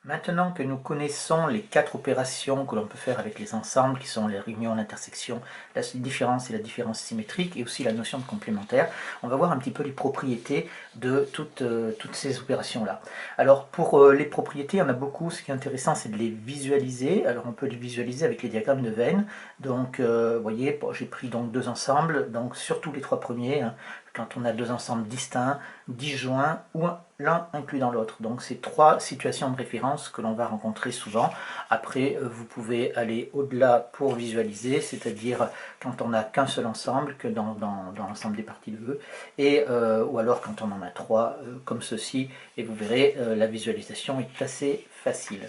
Maintenant que nous connaissons les 4 opérations que l'on peut faire avec les ensembles, qui sont les réunions, l'intersection, la différence et la différence symétrique, et aussi la notion de complémentaire, on va voir un petit peu les propriétés de toutes ces opérations-là. Alors pour les propriétés, il y en a beaucoup. Ce qui est intéressant, c'est de les visualiser. Alors on peut les visualiser avec les diagrammes de Venn. Donc vous voyez, bon, j'ai pris donc 2 ensembles, donc surtout les 3 premiers, hein, quand on a 2 ensembles distincts, disjoints ou l'un inclus dans l'autre. Donc c'est 3 situations de référence que l'on va rencontrer souvent. Après, vous pouvez aller au-delà pour visualiser, c'est-à-dire quand on n'a qu'un seul ensemble, que dans l'ensemble des parties de E, et, ou alors quand on en a 3 comme ceci, et vous verrez, la visualisation est assez facile.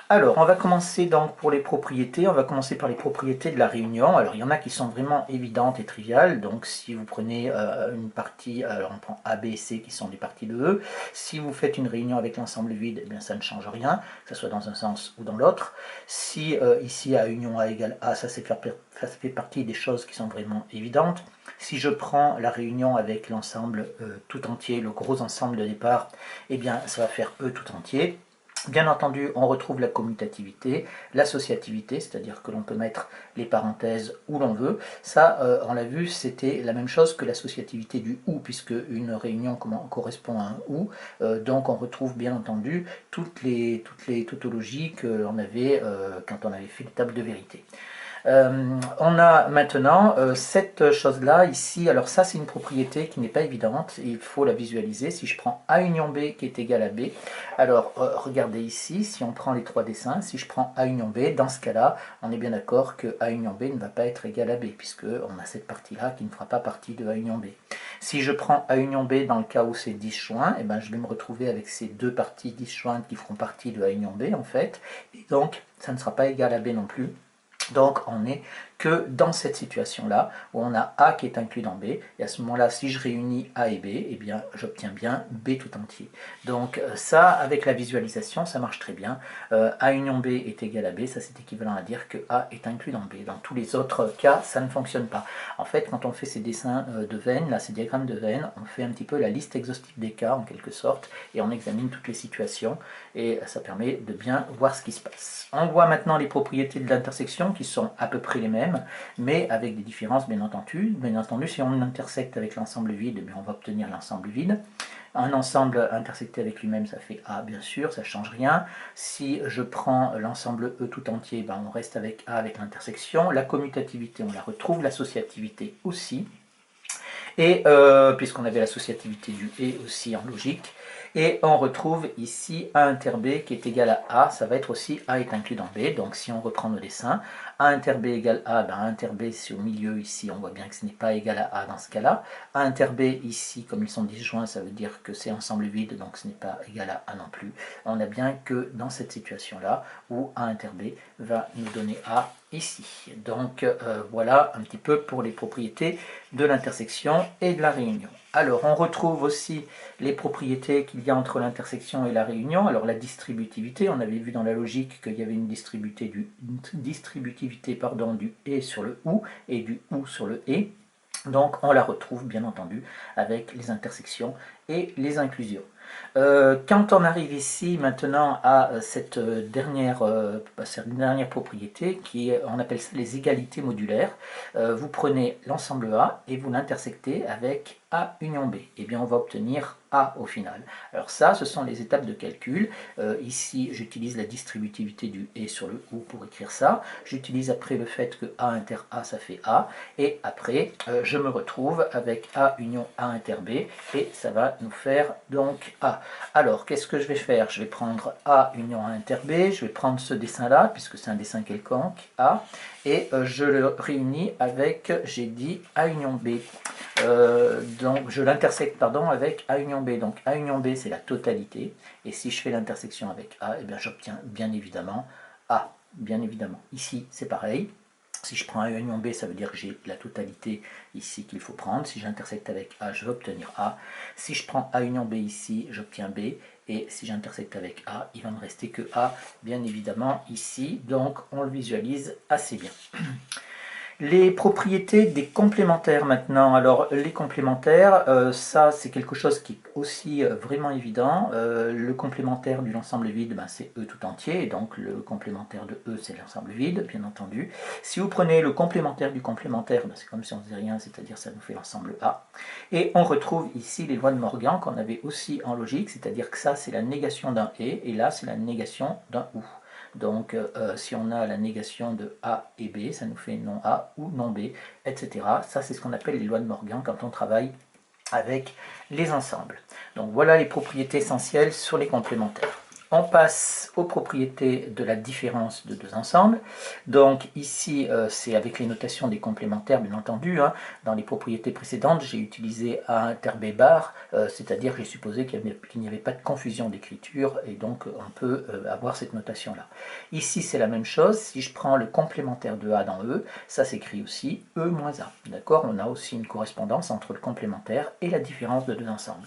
Alors, on va commencer donc pour les propriétés. On va commencer par les propriétés de la réunion. Alors, il y en a qui sont vraiment évidentes et triviales. Donc, si vous prenez une partie, alors on prend A, B, C qui sont des parties de E. Si vous faites une réunion avec l'ensemble vide, eh bien, ça ne change rien, que ce soit dans un sens ou dans l'autre. Si ici A union A égale A, ça fait partie des choses qui sont vraiment évidentes. Si je prends la réunion avec l'ensemble tout entier, le gros ensemble de départ, eh bien, ça va faire E tout entier. Bien entendu, on retrouve la commutativité, l'associativité, c'est-à-dire que l'on peut mettre les parenthèses où l'on veut. Ça, on l'a vu, c'était la même chose que l'associativité du OU, puisque une réunion correspond à un OU. Donc on retrouve bien entendu toutes les tautologies que l'on avait quand on avait fait les tables de vérité. On a maintenant cette chose-là ici. Alors ça, c'est une propriété qui n'est pas évidente. Il faut la visualiser. Si je prends A union B qui est égal à B, alors regardez ici, si on prend les 3 dessins, si je prends A union B, dans ce cas-là, on est bien d'accord que A union B ne va pas être égal à B, puisque on a cette partie-là qui ne fera pas partie de A union B. Si je prends A union B dans le cas où c'est disjoint, eh ben, je vais me retrouver avec ces deux parties disjointes qui feront partie de A union B, en fait. Et donc, ça ne sera pas égal à B non plus. Donc on n'est que dans cette situation-là, où on a A qui est inclus dans B, et à ce moment-là, si je réunis A et B, eh bien j'obtiens bien B tout entier. Donc ça, avec la visualisation, ça marche très bien. A union B est égal à B, ça c'est équivalent à dire que A est inclus dans B. Dans tous les autres cas, ça ne fonctionne pas. En fait, quand on fait ces dessins de Venn, là, ces diagrammes de Venn, on fait un petit peu la liste exhaustive des cas, en quelque sorte, et on examine toutes les situations, et ça permet de bien voir ce qui se passe. On voit maintenant les propriétés de l'intersection, qui sont à peu près les mêmes, mais avec des différences bien entendu. Bien entendu, si on intersecte avec l'ensemble vide, eh on va obtenir l'ensemble vide. Un ensemble intersecté avec lui-même, ça fait A, bien sûr, ça ne change rien. Si je prends l'ensemble E tout entier, on reste avec A avec l'intersection. La commutativité, on la retrouve, l'associativité aussi. Et puisqu'on avait l'associativité du et aussi en logique. Et on retrouve ici A inter B qui est égal à A, ça va être aussi A est inclus dans B, donc si on reprend nos dessins, A inter B égale A, A inter B c'est au milieu ici, on voit bien que ce n'est pas égal à A dans ce cas-là. A inter B ici, comme ils sont disjoints, ça veut dire que c'est ensemble vide, donc ce n'est pas égal à A non plus. On a bien que dans cette situation-là, où A inter B va nous donner A ici. Donc voilà un petit peu pour les propriétés de l'intersection et de la réunion. Alors on retrouve aussi les propriétés qu'il y a entre l'intersection et la réunion. Alors la distributivité, on avait vu dans la logique qu'il y avait une distributivité du et sur le ou et du ou sur le et. Donc on la retrouve bien entendu avec les intersections et les inclusions. Quand on arrive ici maintenant à cette dernière propriété, on appelle ça les égalités modulaires, vous prenez l'ensemble A et vous l'intersectez avec A union B. Et bien on va obtenir A au final. Alors ça, ce sont les étapes de calcul. Ici, j'utilise la distributivité du et sur le ou pour écrire ça. J'utilise après le fait que A inter A, ça fait A. Et après, je me retrouve avec A union A inter B. Et ça va nous faire donc A. Alors, qu'est-ce que je vais faire? Je vais prendre A union A inter B. Je vais prendre ce dessin-là, puisque c'est un dessin quelconque, A. Et je le réunis avec, j'ai dit, A union B. Donc je l'intersecte avec A union B. Donc A union B c'est la totalité. Et si je fais l'intersection avec A, eh bien j'obtiens bien évidemment A. Bien évidemment. Ici c'est pareil. Si je prends A union B, ça veut dire que j'ai la totalité ici qu'il faut prendre. Si j'intersecte avec A, je vais obtenir A. Si je prends A union B ici, j'obtiens B. Et si j'intersecte avec A, il va me rester que A, bien évidemment, ici. Donc on le visualise assez bien. Les propriétés des complémentaires maintenant. Alors les complémentaires, ça c'est quelque chose qui est aussi vraiment évident. Le complémentaire de l'ensemble vide, ben, c'est E tout entier, et donc le complémentaire de E c'est l'ensemble vide, bien entendu. Si vous prenez le complémentaire du complémentaire, ben, c'est comme si on ne faisait rien, c'est-à-dire ça nous fait l'ensemble A. Et on retrouve ici les lois de Morgan qu'on avait aussi en logique, c'est-à-dire que ça c'est la négation d'un et là c'est la négation d'un ou. Donc, si on a la négation de A et B, ça nous fait non A ou non B, etc. Ça, c'est ce qu'on appelle les lois de Morgan quand on travaille avec les ensembles. Donc, voilà les propriétés essentielles sur les complémentaires. On passe aux propriétés de la différence de deux ensembles. Donc ici, c'est avec les notations des complémentaires, bien entendu. Hein. Dans les propriétés précédentes, j'ai utilisé A inter B bar, c'est-à-dire que j'ai supposé qu'il n'y avait pas de confusion d'écriture, et donc on peut avoir cette notation-là. Ici, c'est la même chose. Si je prends le complémentaire de A dans E, ça s'écrit aussi E moins A. D'accord? On a aussi une correspondance entre le complémentaire et la différence de deux ensembles.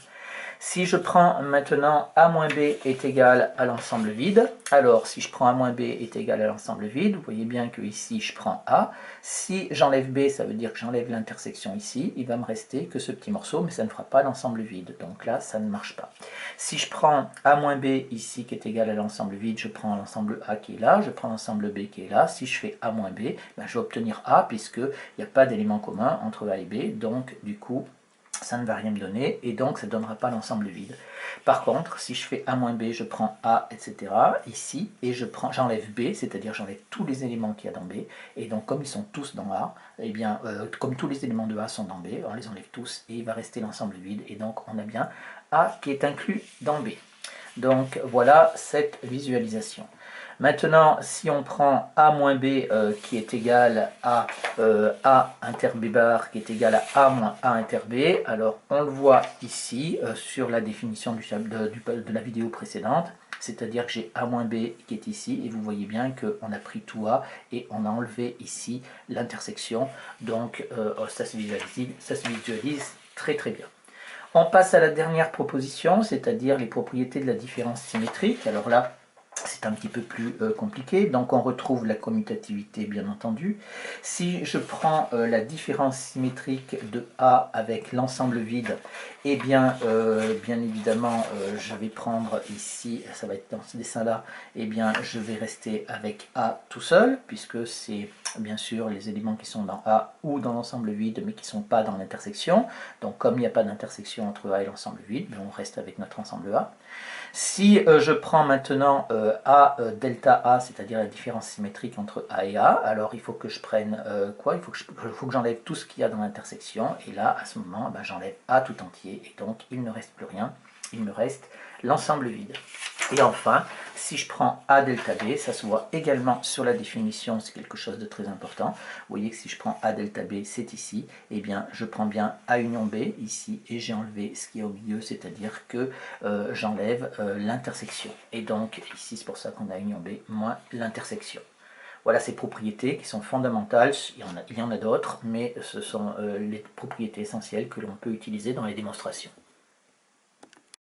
Si je prends maintenant A moins B est égal à l'ensemble vide, alors si je prends A moins B est égal à l'ensemble vide, vous voyez bien que ici je prends A. Si j'enlève B, ça veut dire que j'enlève l'intersection ici, il va me rester que ce petit morceau, mais ça ne fera pas l'ensemble vide. Donc là, ça ne marche pas. Si je prends A moins B ici qui est égal à l'ensemble vide, je prends l'ensemble A qui est là, je prends l'ensemble B qui est là. Si je fais A moins B, ben, je vais obtenir A puisqu'il n'y a pas d'élément commun entre A et B, donc du coup, ça ne va rien me donner, et donc ça ne donnera pas l'ensemble vide. Par contre, si je fais A-B, je prends A, etc., ici, et j'enlève B, c'est-à-dire j'enlève tous les éléments qu'il y a dans B, et donc comme ils sont tous dans A, eh bien, comme tous les éléments de A sont dans B, on les enlève tous, et il va rester l'ensemble vide, et donc on a bien A qui est inclus dans B. Donc voilà cette visualisation. Maintenant, si on prend A moins B qui est égal à A inter B bar qui est égal à A moins A inter B, alors on le voit ici sur la définition de la vidéo précédente, c'est-à-dire que j'ai A moins B qui est ici, et vous voyez bien qu'on a pris tout A et on a enlevé ici l'intersection, donc ça se visualise très très bien. On passe à la dernière proposition, c'est-à-dire les propriétés de la différence symétrique. Alors là, c'est un petit peu plus compliqué, donc on retrouve la commutativité bien entendu. Si je prends la différence symétrique de A avec l'ensemble vide, eh bien, bien évidemment, je vais prendre ici, ça va être dans ce dessin-là, eh bien, je vais rester avec A tout seul, puisque c'est bien sûr les éléments qui sont dans A ou dans l'ensemble vide, mais qui ne sont pas dans l'intersection. Donc comme il n'y a pas d'intersection entre A et l'ensemble vide, on reste avec notre ensemble A. Si je prends maintenant A delta A, c'est-à-dire la différence symétrique entre A et A, alors il faut que je prenne quoi? Il faut que j'enlève tout ce qu'il y a dans l'intersection, et là, à ce moment, ben, j'enlève A tout entier, et donc il ne reste plus rien, il me reste l'ensemble vide. Et enfin, si je prends A delta B, ça se voit également sur la définition, c'est quelque chose de très important. Vous voyez que si je prends A delta B, c'est ici, et bien je prends bien A union B ici, et j'ai enlevé ce qui est au milieu, c'est-à-dire que j'enlève l'intersection. Et donc ici, c'est pour ça qu'on a union B moins l'intersection. Voilà ces propriétés qui sont fondamentales, il y en a d'autres, mais ce sont les propriétés essentielles que l'on peut utiliser dans les démonstrations.